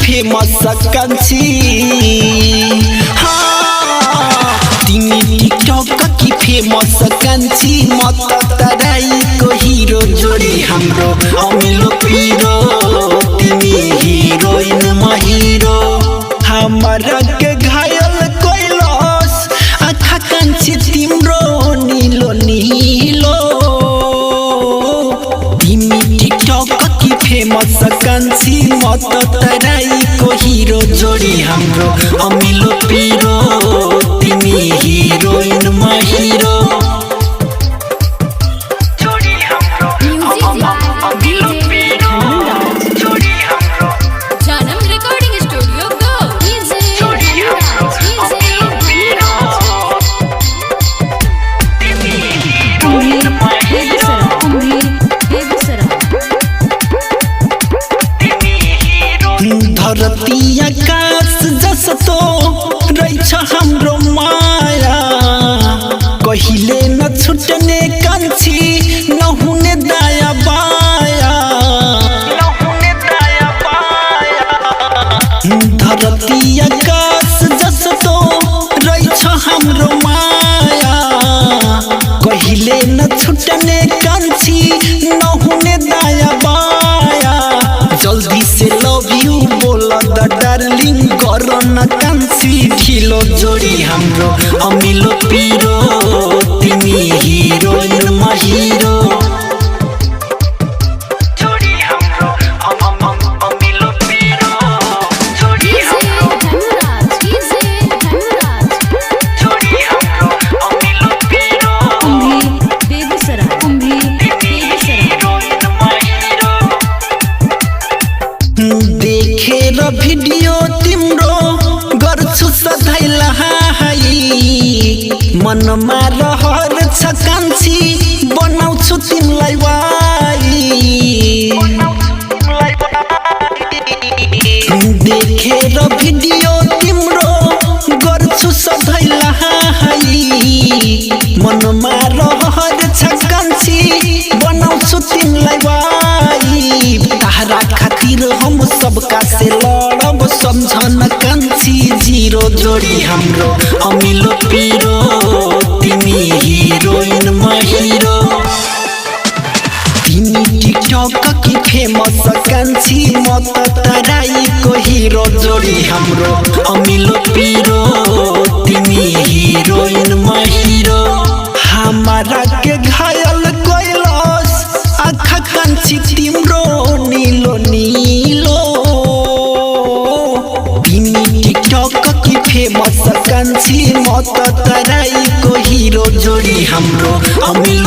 famous कंची तिमी TikTok की फेमस कंची मत तराई को हीरो जोड़ी हमरो अमिलो पीरो तिमी हीरोइन महिरो हमारा के घायल कोइलस आँखा कंची तिम्रो नीलो नीलो तिमी टिकटॉक की फेमस कंची मत तराई को हीरो जोड़ी हमरो अमिलो पीरो तिमी हीरोइन महिरो धरती आकाश जस तो रैछ हाम्रो माया कहिले न छुटने कंची नहुने दाया बाया धरती आकाश जस तो रैछ हाम्रो माया कहिले न छुटने कंची नहुने दाया बाया जल्दी से लव यू डार्लिंग करो न कंसी ढिलो जोड़ी हमरो अमिलो पीरो तिमी हीरोइन महिरो जोड़ी हमरो अमिलो पीरो जोड़ी हमरो जोड़ी हमरो अमिलो पीरो देखेर भिडियो तिम्रो गर्छु सधैँ लहाई मनमा रहर छ कान्छी बनाउँछु तिमीलाई वाई देखेर भिडियो तिम्रो गर्छु सधैँ लहाई मनमा रहर छ कान्छी बनाउँछु तिमीलाई वाई तारा खातिर हम सबका से लड़ब समझन कंची जीरो जोड़ी हमरो अमिलो पीरो तिमी हीरोइन महिरो तिमी टिकटॉक की फेमस कंची मत तराई को हीरो जोड़ी हमरो अमिलो पीरो तिमी हीरोइन महिरो हमारा के घायल कोइलस आँखा कंची तिम्रो नीलो नीलो टिकटॉक की फेमस कंची मत तराई को हीरो जोड़ी हमरो अमिलो